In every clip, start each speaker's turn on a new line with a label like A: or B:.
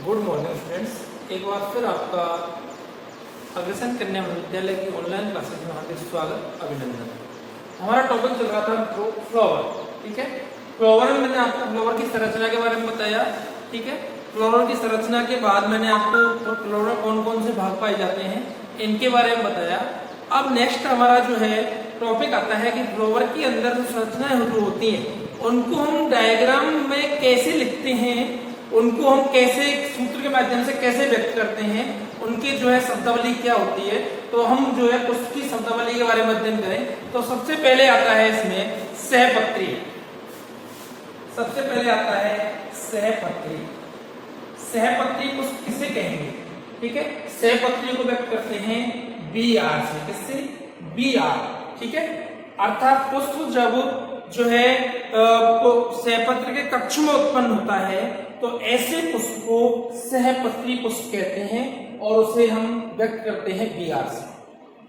A: Good morning friends, एक बार फिर आपका अग्रसेन कन्या महाविद्यालय की ऑनलाइन क्लासेस में हार्दिक स्वागत, अभिनंदन। हमारा टॉपिक चल रहा था फ्लावर। ठीक है, फ्लावर में मैंने आपको फ्लावर की संरचना के बारे में बताया। ठीक है, फ्लावर की संरचना के बाद मैंने आपको फ्लावर कौन कौन से भाग पाए जाते हैं इनके बारे में बताया। अब नेक्स्ट हमारा जो है टॉपिक आता है कि फ्लावर के अंदर जो संरचनाएं जो होती हैं उनको हम डायग्राम में कैसे लिखते हैं, उनको हम कैसे सूत्र के माध्यम से कैसे व्यक्त करते हैं, उनकी जो है शब्दावली क्या होती है। तो हम जो है उसकी शब्दावली के बारे में अध्ययन करें तो सबसे पहले आता है इसमें सहपत्री। सबसे पहले आता है सहपत्री। सहपत्री को किसे कहेंगे? ठीक है, सहपत्री को व्यक्त करते हैं बी आर से। किससे? B R. ठीक है, अर्थात पुष्प जब जो है सहपत्र के कक्ष में उत्पन्न होता है तो ऐसे पुष्प को सहपत्री पुष्प कहते हैं और उसे हम व्यक्त करते हैं बी आर से।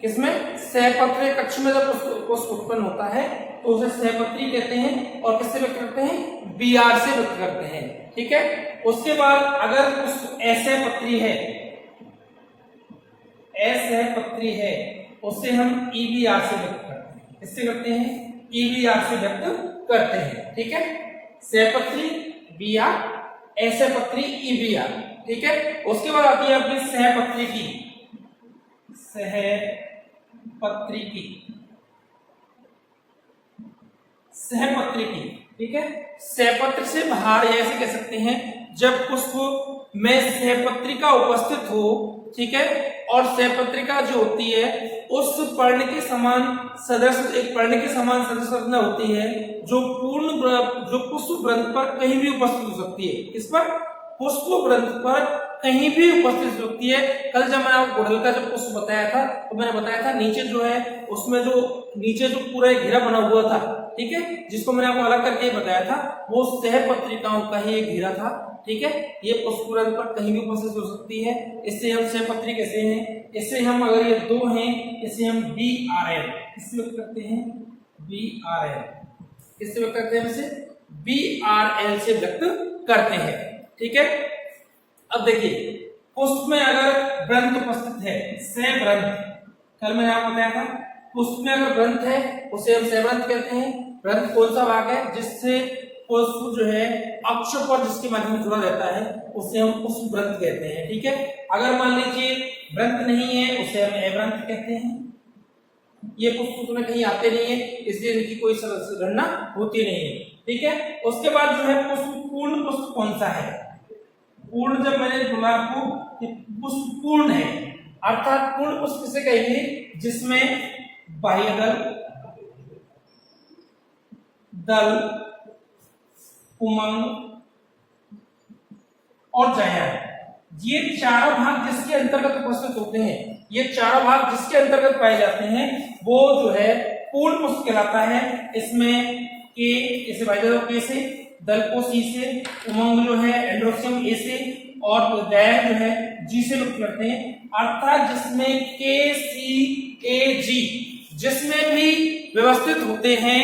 A: किसमें? सहपत्र के कक्ष में जब पुष्प उत्पन्न होता है तो उसे सहपत्री कहते हैं और किससे व्यक्त करते हैं? बी आर से व्यक्त करते हैं। ठीक है, उसके बाद अगर पुष्प असहपत्री है, असहपत्री है, उसे हम ईबीआर से व्यक्त करते हैं। किससे करते हैं? ईबीआर से व्यक्त करते हैं। ठीक है, सहपत्री बी आर, असहपत्री ईबीआर। ठीक है, उसके बाद आती है अपनी सहपत्री की। सहपत्री की, सहपत्री की। ठीक है, सहपत्र से बाहर ऐसे कह सकते हैं जब पुष्प में सहपत्रिका उपस्थित हो। ठीक है, और सहपत्रिका जो होती है उस पर्ण के समान सदस्य, एक पर्ण के समान सदस्य रचना होती है जो पुष्प वृंत पर कहीं भी उपस्थित हो सकती है। इस पर पुष्प वृंत पर कहीं भी उपस्थित हो सकती है। कल जब मैंने आपको गुड़हल का जब पुष्प बताया था तो मैंने बताया था नीचे जो है उसमें जो नीचे जो पूरा घेरा बना हुआ था, ठीक है, जिसको मैंने आपको अलग करके बताया था, वो सहपत्रिकाओं का ही एक घेरा था। ठीक है, ये पुष्प वृंत पर कहीं भी उपस्थित हो सकती है। इससे हम सहपत्री कैसे हैं? इससे हम अगर ये दो हैं इसे हम बी आर एल किससे व्यक्त करते हैं? बी आर एल किससे व्यक्त करते हैं? इसे बी आर एल से व्यक्त करते हैं। ठीक है, अब देखिए पुष्प में अगर वृंत उपस्थित है, सहवृंत, कल मैंने आपको बताया था पुष्प में अगर वृंत है उसे हम सहवृंत कहते हैं। वृंत कौन सा भाग है? जिससे पुष्प जो है अक्ष पर जिसके माध्यम से जुड़ा रहता है उसे हम पुष्प वृंत कहते हैं। ठीक है, अगर मान लीजिए वृंत नहीं है उसे हम अवृंत कहते हैं। ये पुष्प में कहीं आते नहीं है इसलिए इनकी कोई गणना होती नहीं है। ठीक है, उसके बाद जो है पुष्प, पूर्ण पुष्प कौन सा है? पूर्ण, जब मैंने बोला आपको कि पुष्प पूर्ण है, अर्थात पूर्ण पुष्प किसे कहेंगे? जिसमें बाह्य दल, उमंग और जायन, ये चारों भाग जिसके अंतर्गत उपस्थित होते हैं, ये चारों भाग जिसके अंतर्गत पाए जाते हैं वो जो है पूर्ण पुष्प कहलाता है। इसमें के इसे के से, दल को सी से, उमंग जो है एंड्रोसियम ए से और जायन जो है जी से व्यक्त करते हैं। अर्थात जिसमें के सी ए जी जिसमें भी व्यवस्थित होते हैं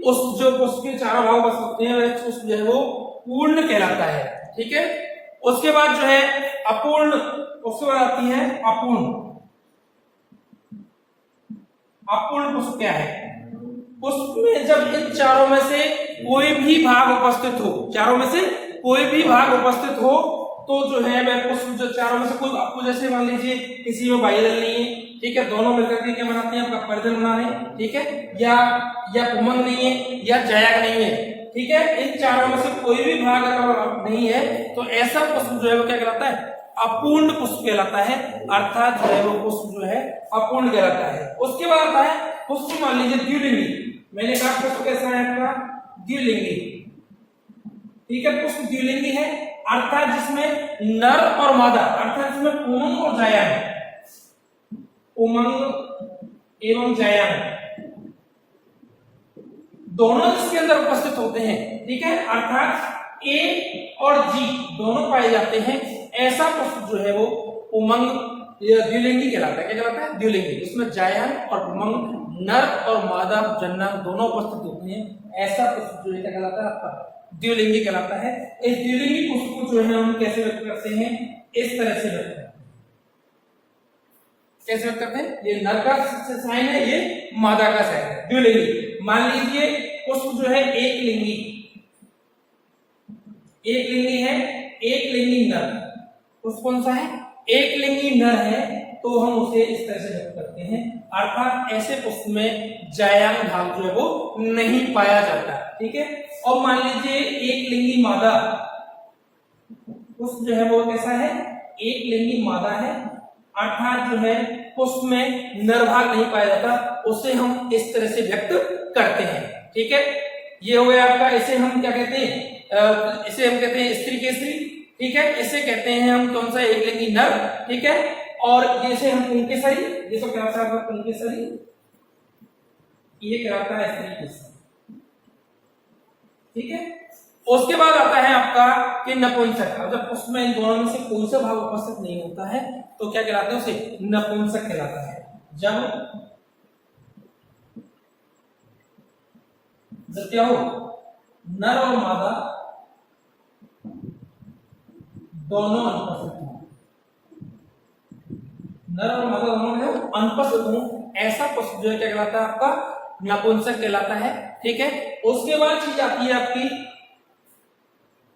A: उस जो पुष्प के चारों भाग बस होते हैं वह पुष्प जो है वो पूर्ण कहलाता है। ठीक है, उसके बाद जो है अपूर्ण, उसके बाद आती है अपूर्ण। अपूर्ण पुष्प क्या है? पुष्प में जब इन चारों में से कोई भी भाग उपस्थित हो, चारों में से कोई भी भाग उपस्थित हो तो जो है वह पुष्प, जो चारों में से कोई, आपको जैसे मान लीजिए किसी में बाह्य दल नहीं है, ठीक है, दोनों मिलकर के क्या बनाते हैं? आपका परिदल बना रहे हैं। ठीक है, या उमंग नहीं है या जायक नहीं है। ठीक है, इन चारों में से कोई भी भाग अगर नहीं है तो ऐसा पुष्प जो है वो क्या कहलाता है? अपूर्ण पुष्प कहलाता है। अर्थात जो है वो पुष्प जो है अपूर्ण कहलाता है। उसके बाद आता है पुष्प, मान लीजिए द्विलिंगी। मैंने कहा पुष्प कैसा है आपका? द्विलिंगी। ठीक है, पुष्प द्विलिंगी है अर्थात जिसमें नर और मादा, अर्थात जिसमें उमंग और जायन, उमंग एवं जायन दोनों इसके अंदर उपस्थित होते हैं। ठीक है, अर्थात ए और जी दोनों पाए जाते हैं। ऐसा पुष्प जो है वो उमंग यह द्विलिंगी कहलाता है। क्या कहलाता है? द्विलिंगी। इसमें जायंत और पुमंग, नर और मादा जननांग दोनों उपस्थित होते हैं। ऐसा पुष्प जो है क्या कहलाता है? आपका द्विलिंगी कहलाता है। इस द्विलिंगी पुष्प को जो है हम कैसे व्यक्त करते हैं? इस तरह से व्यक्त करते हैं। कैसे व्यक्त करते हैं? ये नर का साइन है, ये मादा का साइन है, द्विलिंगी। मान लीजिए पुष्प जो है एक लिंगी है, एक लिंगी नर। पुष्प कौन सा है? एक लिंगी नर है, तो हम उसे इस तरह से व्यक्त करते हैं। अर्थात ऐसे पुष्प में जायांग भाग जो है वो नहीं पाया जाता। ठीक है। और मान लीजिए एक लिंगी मादा पुष्प जो है वो कैसा है? एक लिंगी मादा है, अर्थात जो है पुष्प में नर भाग नहीं पाया जाता, उसे हम इस तरह से व्यक्त करते हैं। ठीक है। ये हो गया आपका। इसे हम क्या कहते हैं? इसे हम कहते हैं स्त्री केसरी। ठीक है। इसे कहते हैं हम कौन सा? एक लिंगी नर। ठीक है। और जैसे हम पुंकेसरी, ये सब क्या होता है? पुंकेसरी, ये कहलाता है स्त्री केसरी। ठीक है। उसके बाद आता है आपका कि नपुंसक। अब जब पुष्प में इन दोनों में से कोई सा भाग उपस्थित नहीं होता है तो क्या कहलाता है? उसे नपुंसक कहलाता है। जब क्या हो? नर और मादा दोनों अनुपस्थित हो, नर और मादा दोनों अनुपस्थित हो, ऐसा पुष्प जो है क्या कहलाता है? आपका नपुंसक कहलाता है। ठीक है। उसके बाद चीज आती है आपकी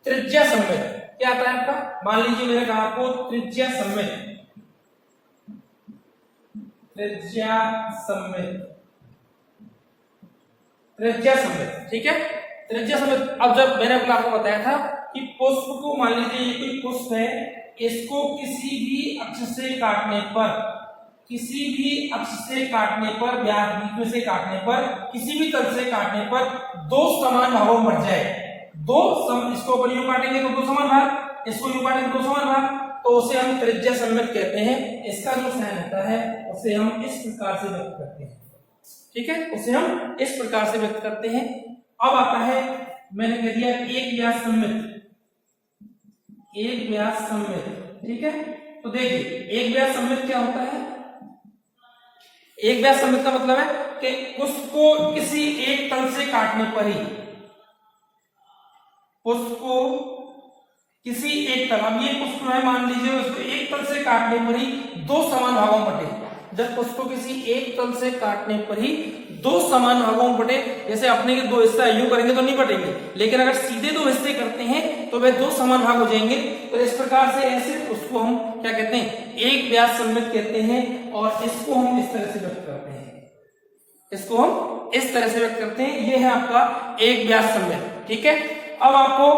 A: त्रिज्या सम्मित। क्या आता है आपका? मान लीजिए मैंने कहा आपको त्रिज्या सम्मित, त्रिज्या सम्मित, त्रिज्या सम्मित। ठीक है। त्रिज्या सम्मित। अब जब मैंने आपको बताया था कि पुष्प को, मान लीजिए ये कोई पुष्प है, इसको किसी भी अक्ष से काटने पर, किसी भी अक्ष से काटने पर, बीच में से काटने पर, किसी भी तल से काटने पर दो समान भागों में बढ़ जाए। इसको अपन यूं काटेंगे तो दो समान भाग, इसको यूं काटेंगे तो दो समान भाग, तो उसे हम त्रिज्या सम्मित कहते हैं। इसका जो साइन होता है उसे हम इस प्रकार से व्यक्त करते हैं। ठीक है। उसे हम इस प्रकार से व्यक्त करते हैं। अब आता है, मैंने कह दिया एक व्यास सम्मित, एक व्यास सम्मित। ठीक है। तो देखिए एक व्यास सम्मित क्या होता है? एक व्यास सम्मित का मतलब है कि उसको किसी एक तल से काटने पर ही, उसको किसी एक तल, अब ये पुष्प है मान लीजिए, उसको एक तल से काटने पर ही दो समान भागों में बटे। जब उसको किसी एक तल से काटने पर ही दो समान भागों में बटे, जैसे अपने के दो हिस्सा यूं करेंगे तो नहीं बटेंगे, लेकिन अगर सीधे दो हिस्से करते हैं तो वे दो समान भाग हो जाएंगे। तो इस प्रकार से ऐसे उसको हम क्या कहते हैं? एक व्यास सम्मित कहते हैं। और इसको हम इस तरह से व्यक्त करते हैं, इसको हम इस तरह से व्यक्त करते हैं। ये है आपका एक व्यास सम्मित। ठीक है। अब आपको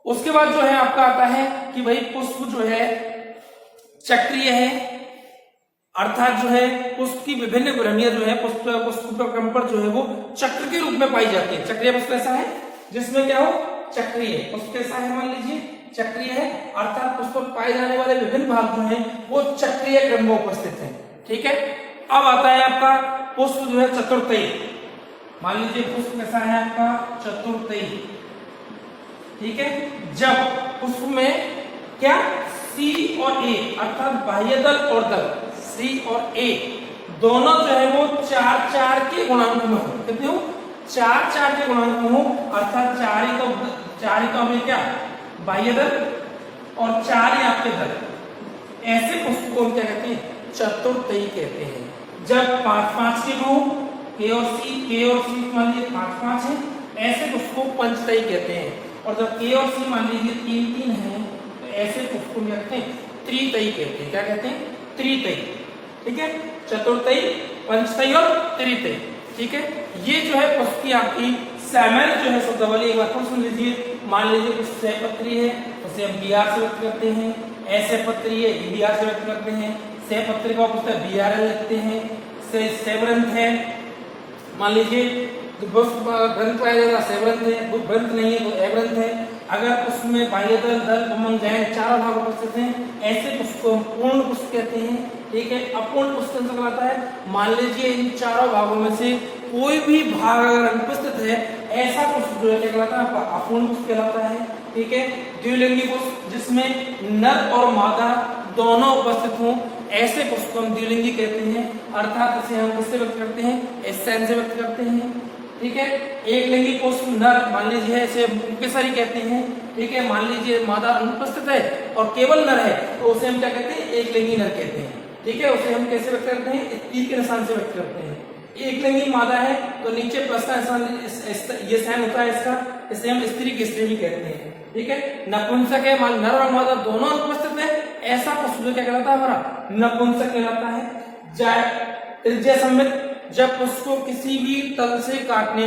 A: उसके बाद जो है आपका आता है कि भाई पुष्प जो है चक्रीय है, अर्थात जो है पुष्प की विभिन्न ग्रहणियां जो है पुष्प क्रम पर जो है वो चक्र के रूप में पाई जाती है। चक्रीय पुष्प ऐसा है जिसमें क्या हो? चक्रीय पुष्प कैसा है? मान लीजिए चक्रीय है, अर्थात पुष्प पर पाए जाने वाले विभिन्न भाग जो है वो चक्रीय क्रम में उपस्थित है। ठीक है। अब आता है आपका पुष्प जो है चतुर्थई। मान लीजिए पुष्प कैसा है आपका? चतुर्थई। ठीक है। जब पुष्प में क्या सी और ए, अर्थात बाह्य दल और दल, सी और ए दोनों जो है वो 4-4 के गुणांक में हो। कितने हो? 4-4 के गुणांक में हो, अर्थात 4 ही तो हमें क्या बाह्य दल और 4 ही आपके दल। ऐसे पुष्प को हम क्या कहते हैं? चतुर्थई कहते हैं। जब 5-5 के हो, के और सी मान लीजिए 5-5 है, ऐसे पुष्प को पंचतई कहते हैं। और जब के और सी मान लीजिए 3-3 है तो ऐसे पुष्प को कहते हैं त्रितई कहते हैं। क्या कहते हैं? त्रितई। ठीक है। चतुर्थई, पंचतई और त्रितई। ठीक है। ये जो है पुष्प की आपकी सामान्य जो है शब्दावली एक बार फिर सुन लीजिए। मान लीजिए कुछ सहपत्री है, उसे हम बिहार से व्यक्त करते हैं। ऐसे पत्री है, बिहार से व्यक्त करते हैं। सहपत्री का पुस्तक बिहार लिखते हैं। सेवरंत है, मान लीजिए ग्रंथ पाया जाएगा सेवरंत है, ग्रंथ नहीं है तो अग्रंथ है। अगर उसमें बाह्य दल, दल, उमंग, जैन चारों भाग उपस्थित हैं, ऐसे पुष्प को हम पूर्ण पुष्प कहते हैं। ठीक है। अपूर्ण पुष्प कौन सा कहलाता है? मान लीजिए इन चारों भागों में से कोई भी भाग अगर अनुपस्थित है, ऐसा पुष्प जो है क्या कहलाता है? अपूर्ण पुष्प कहलाता है। ठीक है। द्विलिंगी पुष्प जिसमें नर और मादा दोनों उपस्थित हों, ऐसे पक्ष को हम द्विलिंगी कहते हैं, अर्थात इसे हम किससे व्यक्त करते हैं, एस साइन से व्यक्त करते हैं। ठीक है, एक लिंगी पुष्प नर मान लीजिए इसे पुंकेसर ही कहते हैं। ठीक है, मान लीजिए मादा अनुपस्थित है और केवल नर है तो उसे हम क्या कहते हैं, एक लिंगी नर कहते हैं। ठीक है, उसे हम कैसे व्यक्त करते हैं, तीर के निशान से व्यक्त करते हैं। एक लिंगी मादा है तो नीचे प्लस का निशान ये साइन होता है इसका, इसे हम स्त्री की श्रेणी कहते हैं। ठीक है, नपुंसक है, मान नर और मादा दोनों अनुपस्थित है, ऐसा पुष्प क्या कहलाता है, हमारा नपुंसक कहलाता है। त्रिज्या सममित, जब उसको किसी भी तल से काटने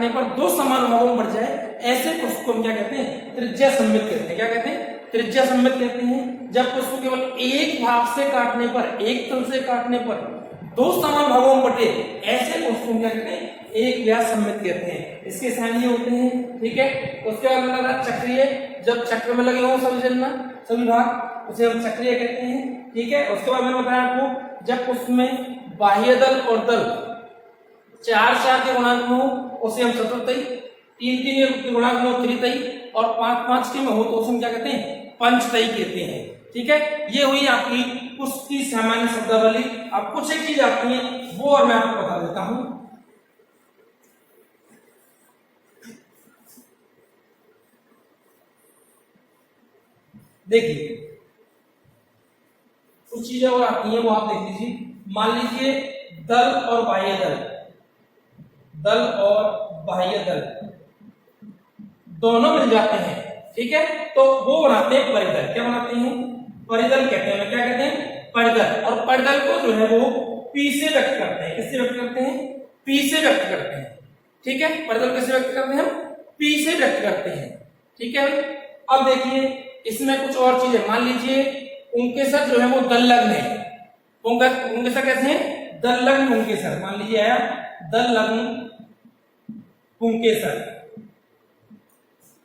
A: पर दो समान भागों में बढ़ जाए, ऐसे पुष्प को हम क्या कहते हैं, त्रिज्या सममित कहते हैं। क्या कहते हैं, त्रिज्या सममित कहते हैं। जब उसको केवल एक भाग से काटने पर, एक तल से काटने पर दो समान भागों में बटे, ऐसे पुष्प को क्या कहते हैं, एक व्यास सममित कहते हैं। इसके साइन ये होते हैं। ठीक है, उसके बाद लगा चक्रीय, जब चक्र में लगे हों सभी भाग, उसे हम चक्रीय कहते हैं। ठीक है, उसके बाद मैंने बताया आपको, जब उसमें बाह्य दल और दल 4-4 के गुणांक में हो उसे हम चतुर्थई, 3-3 के गुणांक में हो त्रितई, और 5-5 के में हो तो उसे हम क्या कहते हैं, पंचतई कहते हैं। ठीक है, ये हुई आपकी पुष्प की सामान्य शब्दावली। अब कुछ एक चीज आती है वो और मैं आपको बता देता हूं। देखिए कुछ चीजें और आती हैं वो आप देख लीजिए। मान लीजिए दल और बाह्य दल दोनों मिल जाते हैं। ठीक है, तो वो बनाते हैं परिदल। क्या बनाते हैं, परिदल कहते हैं। क्या कहते हैं, परिदल। और परिदल को जो है वो पी से व्यक्त करते हैं। किससे व्यक्त करते हैं, पी से व्यक्त करते हैं। ठीक है, परिदल किससे व्यक्त करते हैं, हम पी से व्यक्त करते हैं। ठीक है, अब देखिए इसमें कुछ और चीजें, मान लीजिए पुंकेसर जो है वो दल लग्न है। पुंकेसर कैसे हैं, दल लग्न पुंकेसर। मान लीजिए आया दल लग्न पुंकेसर,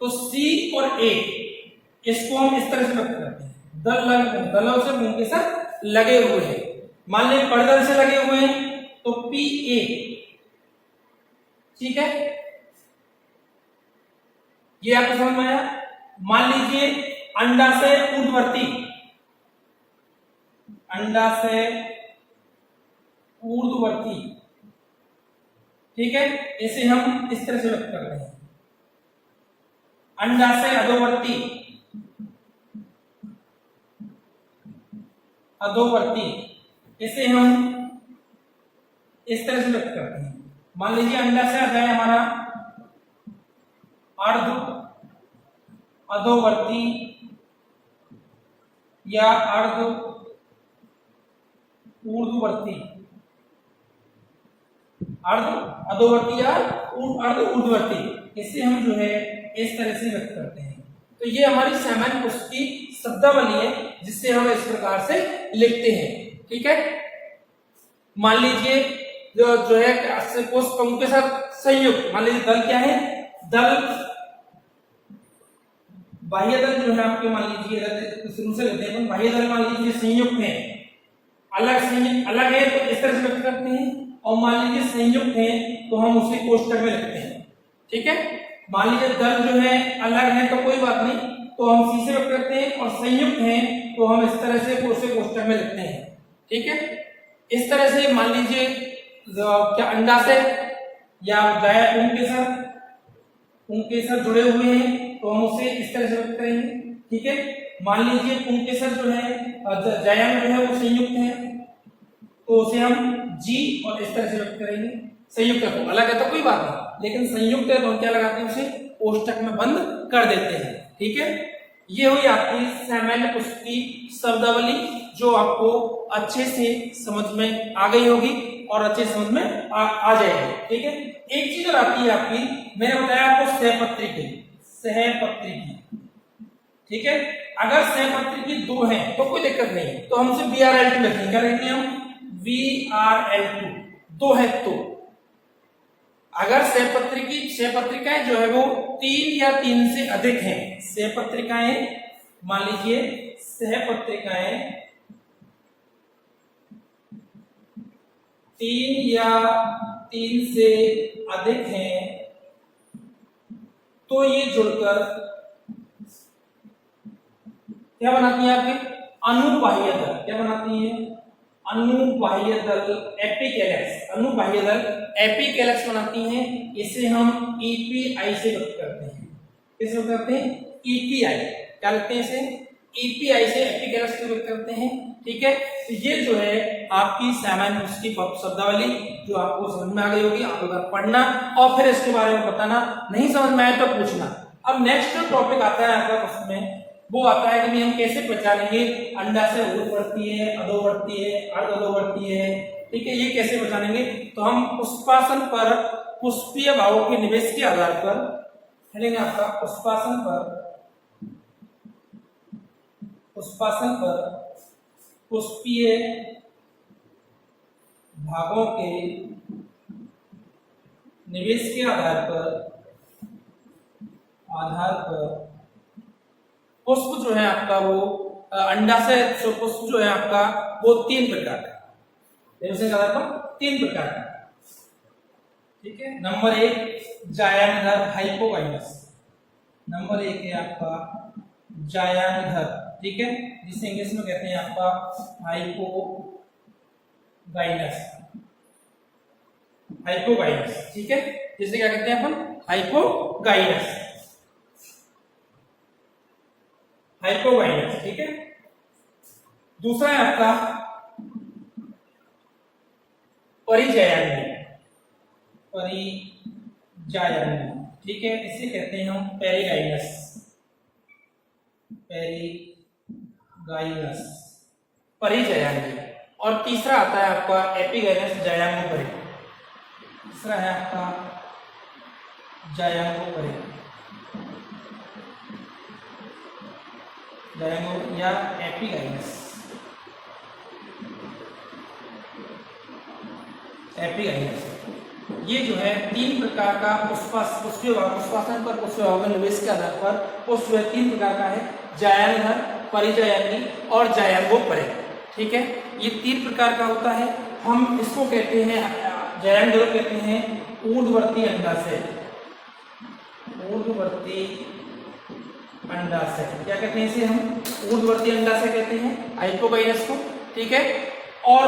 A: तो सी और ए इसको हम इस तरह से व्यक्त करते हैं, दल लग्न, दलों से पुंकेसर लगे हुए हैं। मान लीजिए परिदल से लगे हुए हैं तो पी ए। ठीक है, ये आपको समझ में आया। मान लीजिए अंडाशय ऊर्ध्ववर्ती, अंडाशय ऊर्ध्ववर्ती। ठीक है, इसे हम इस तरह से व्यक्त कर रहे हैं, अंडाशय अधोवर्ती, इसे हम इस तरह से व्यक्त करते हैं। मान लीजिए अंडाशय आ जाए हमारा अर्ध अधोवर्ती या अर्ध ऊर्ध्ववर्ती, अर्ध अधोवर्ती या अर्ध ऊर्ध्ववर्ती, इसे हम जो है इस तरह से व्यक्त करते हैं। तो ये हमारी सामान्य पुष्प की शब्दावली है जिससे हम इस प्रकार से लिखते हैं। ठीक है, मान लीजिए जो है पुष्प के साथ संयुक्त, मान लीजिए दल क्या है, दल बाह्य दल जो है आपके, मान लीजिए शुरू से लेते हैं, बाह्य दल मान लीजिए संयुक्त है, अलग है तो इस तरह से व्यक्त करते हैं, और मान लीजिए संयुक्त है तो हम उसे कोष्ठक में लिखते हैं। ठीक है, मान लीजिए दल जो है अलग है तो कोई बात नहीं, तो हम सी से व्यक्त करते हैं, और संयुक्त है तो हम इस तरह से उसे कोष्ठक में लिखते हैं। ठीक है, इस तरह से मान लीजिए क्या अंडाशय या पुंकेसर जुड़े हुए हैं तो हम उसे इस तरह से व्यक्त करेंगे। ठीक है, मान लीजिए पुंकेसर जो है जयाम जो है वो संयुक्त है तो उसे हम जी और इस तरह से व्यक्त करेंगे। संयुक्त है तो अलग है तो कोई बात नहीं, लेकिन संयुक्त है तो हम क्या लगाते हैं, उसे कोष्ठक में बंद कर देते हैं। ठीक है, ये हुई आपकी सामान्य पुष्प की शब्दावली जो आपको अच्छे से समझ में आ गई होगी और अच्छे समझ में आ जाएगी। ठीक है, एक चीज और आती है आपकी, मैंने बताया आपको सहपत्री। ठीक है, अगर सहपत्री दो है तो कोई दिक्कत नहीं है, तो हम उसे BRL2 लिखेंगे। क्या लिखेंगे हम, BRL2, दो है तो। अगर सहपत्रिकाएं जो है वो 3 या 3 से अधिक हैं, सहपत्रिकाएं मान लीजिए सहपत्रिकाएं 3 या 3 से अधिक हैं तो ये जुड़कर क्या बनाती है आपके अनुबाह्य दल क्या बनाती है? अनुबाह्य दल एपिकैलेक्स, अनुबाह्य दल एपिकैलेक्स बनाती हैं। इसे हम ईपीआई से व्यक्त करते हैं। किस व्यक्त करते हैं? ईपीआई। क्या लिखते हैं इसे? ईपीआई से एपिकैलेक्स से व्यक्त करते हैं। ठीक है, तो ये जो है आपकी सामान्य उसकी शब्दावली जो आपको समझ में आ गई होगी। आप लोग पढ़ना और फिर इसके बारे में बताना, नहीं समझ में आए तो पूछना। अब नेक्स्ट जो टॉपिक आता है आपका उसमें वो आता है कि हम कैसे पहचानेंगे अंडा से ऊर्ध्ववर्ती है, अधोवर्ती है, अर्ध अधोवर्ती है। ठीक है, ये कैसे पहचानेंगे? तो हम पुष्पासन पर पुष्पीय भावों के निवेश के आधार पर हेलेंगे। आपका पुष्पासन पर पुष्पीय भागों के निवेश के आधार पर पुष्प जो है आपका वो अंडाशय पुष्प जो है आपका वो 3 प्रकार का है। 3 प्रकार का। ठीक है, नंबर 1 जायानधर हाइपोगाइनस। नंबर 1 है आपका जायानधर। ठीक है, जिसे इंग्लिश में कहते हैं आपका हाइपोगाइनस। हाइपोगाइनस। ठीक है, जिसे क्या कहते हैं अपन? हाइपोगाइनस। हाइपोगाइनस। ठीक है, दूसरा है आपका परिजायनीय। परिजायनीय। ठीक है, इसे कहते हैं हम पेरिगाइनस। पेरिगाइनस, परिजायनीय। और तीसरा आता है आपका एपिगाइनस जायांगोपरि। तीसरा है आपका जायांगोपरि, जायांगो या एपिगाइनस। एपिगाइनस ये जो है 3 प्रकार का पुष्पीय भाग, पुष्पासन पर पुष्पीय भाग में निवेश के आधार पर पुष्प 3 प्रकार का है, जायांधर, परिजायनी और जायांगोपरि। ठीक है, ये 3 प्रकार का होता है। हम इसको कहते हैं जायांधर कहते हैं ऊर्ध्ववर्ती अंडाशय। ऊर्ध्ववर्ती अंडाशय क्या कहते हैं इसे? हम ऊर्ध्ववर्ती अंडाशय कहते हैं हाइपोगाइनस को। ठीक है, और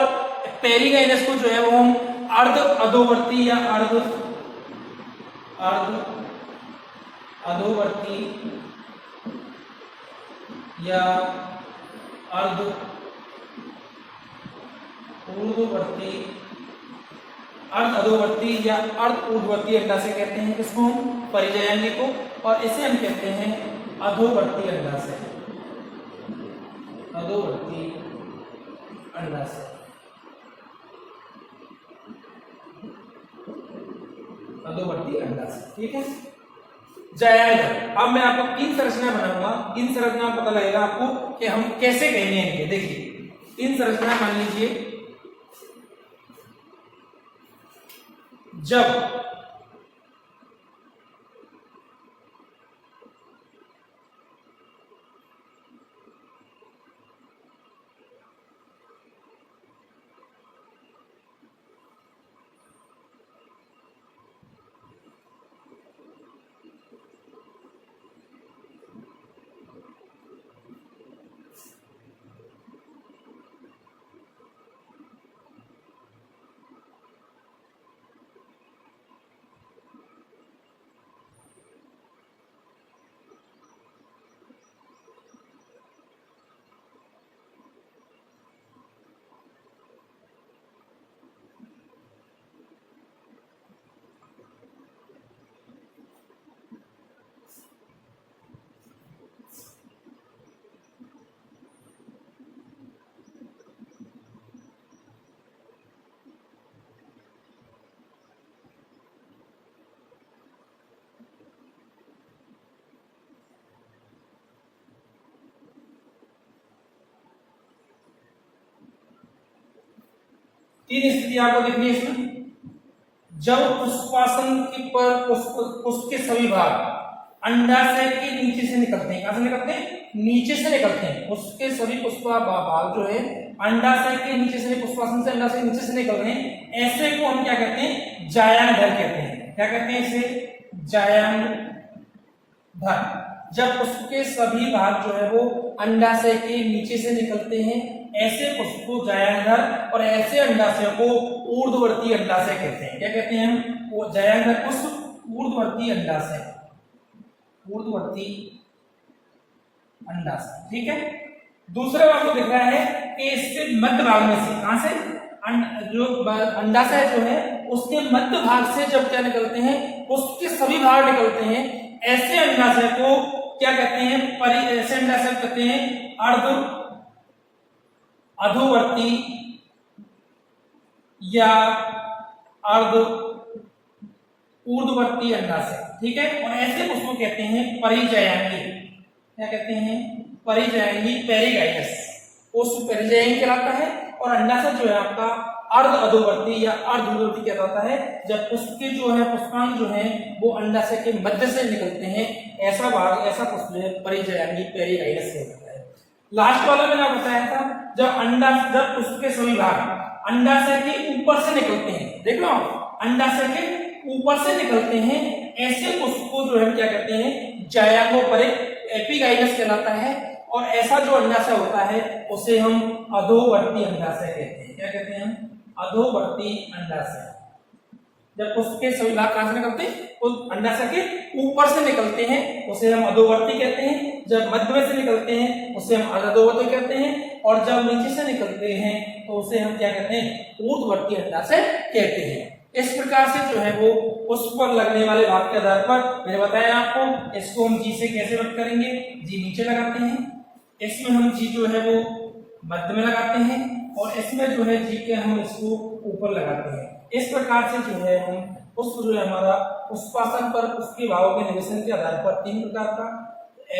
A: पेरिगाइनस को जो है वो हम अर्ध अधोवर्ती या अर्ध अधोवर्ती या अर्ध ऊर्ध्ववर्ती, अर्ध अधोवर्ती या अर्ध ऊर्ध्ववर्ती अंडाशय कहते हैं। किसको? परिजायनी को। और इसे हम कहते हैं अधोवर्ती अंडाशय। अधोवर्ती अंडाशय, अधोवर्ती अंडाशय। ठीक है, जायांधर। अब मैं आपको 3 संरचना बनाऊंगा। इन संरचना में पता लगेगा आपको कि हम कैसे कहेंगे इनके। देखिए, इन संरचना मान लीजिए जब तीन स्थिति आपको देखनी है इसमें। जब पुष्पासन की पर पुष्प के सभी भाग अंडाशय के नीचे से निकलते हैं। कहां से निकलते हैं? नीचे से निकलते हैं। उसके सभी पुष्पा भाग जो है अंडाशय के नीचे से, पुष्पासन से अंडाशय के नीचे से निकल रहे हैं। ऐसे को हम क्या कहते हैं? जायांधर कहते हैं। क्या कहते हैं इसे? जायांधर। जब पुष्प के सभी भाग जो है वो अंडाशय के नीचे से निकलते हैं, ऐसे पुष्प को जायांगर और ऐसे अंडाशय को ऊर्ध्ववर्ती अंडाशय कहते हैं। क्या कहते हैं हम? वो जायांगर पुष्प, ऊर्ध्ववर्ती अंडाशय, ऊर्ध्ववर्ती अंडाशय। ठीक है। दूसरा आपको दिख रहा है कि इसके मध्य भाग में से, कहां से, जो अंडाशय जो है उसके मध्य भाग से जब क्या निकलते हैं, उसके सभी भाग निकलते हैं, ऐसे अंडाशय को क्या कहते हैं? ऐसे अंडाशय कहते हैं अधोवर्ती या अर्ध ऊर्ध्ववर्ती अंडाशय। ठीक है। और ऐसे पुष्प कहते हैं परिजायंगी। क्या कहते हैं? परिजायंगी, पेरिगाइनस। पुष्प परिजायंगी कहलाता है और अंडाशय जो है आपका अर्ध अधोवर्ती या अर्ध ऊर्ध्ववर्ती कहलाता है, जब पुष्प के जो है पुष्पांग जो है वो अंडाशय के मध्य से निकलते हैं, ऐसा भाग, ऐसा पुष्प जो है परिजायंगी, पेरिगाइनस कहलाता है। लास्ट वाला मैंने आपको बताया था, जब पुष्प के सभी भाग अंडाशय के ऊपर से निकलते हैं, देख लो अंडाशय के ऊपर से निकलते हैं, ऐसे पुष्प को जो है क्या कहते हैं? जायांगोपरिक, एपिगाइनस कहलाता है। और ऐसा जो अंडाशय होता है उसे हम अधोवर्ती अंडाशय कहते हैं। क्या कहते हैं हम? अधोवर्ती अंडाशय। जब पुष्प के सभी भाग कहां से निकलते हैं? उस अंडाशय के ऊपर से निकलते हैं, उसे हम अधोवर्ती कहते हैं। जब मध्य में से निकलते हैं उसे हम अधोवर्ती कहते हैं, और जब नीचे से निकलते हैं तो उसे हम क्या कहते हैं? ऊर्ध्ववर्ती अंडाशय कहते हैं। इस प्रकार से जो है वो उस पर लगने वाले भाग के आधार पर मैंने बताया आपको, इसको हम जी से कैसे व्यक्त करेंगे? जी नीचे लगाते हैं, इसमें हम जी जो है वो मध्य में लगाते हैं, और इसमें जो है जी के हम इसको ऊपर लगाते हैं। इस प्रकार से जो है हम पुष्प जो है हमारा पुष्पासन पर उसके भावों के निवेशन के आधार पर तीन प्रकार का,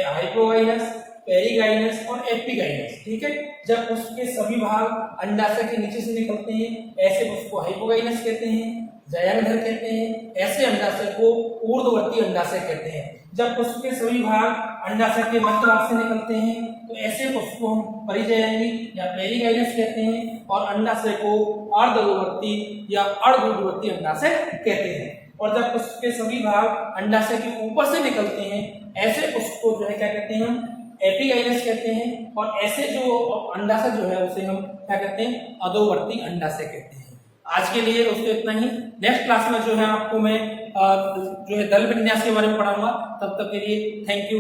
A: हाइपोगाइनस, पेरिगाइनस और एपिगाइनस। ठीक है। जब पुष्प के सभी भाग अंडाशय के नीचे से निकलते हैं, ऐसे पुष्प को हाइपोगाइनस कहते हैं, जायांगधर कहते हैं। ऐसे अंडाशय को ऊर्ध्ववर्ती अंडाशय कहते हैं। जब पुष्प के सभी भाग अंडाशय के मध्य भाग से निकलते हैं तो ऐसे पुष्प को हम परिजायंगी या पेरिगाइनस कहते हैं, और अंडाशय को अर्धऊर्ध्ववर्ती या अर्धऊर्ध्ववर्ती अंडाशय कहते हैं। और जब पुष्प के सभी भाग अंडाशय के ऊपर से निकलते हैं, ऐसे पुष्प को जो है क्या कहते हैं? हम एपिगाइनस कहते हैं, और ऐसे जो अंडाशय जो है उसे हम क्या कहते हैं? अधोवर्ती अंडाशय कहते हैं। आज के लिए दोस्तों इतना ही। नेक्स्ट क्लास में जो है आपको मैं जो है दल विन्यास के बारे में पढ़ाऊंगा। तब तक के लिए थैंक यू।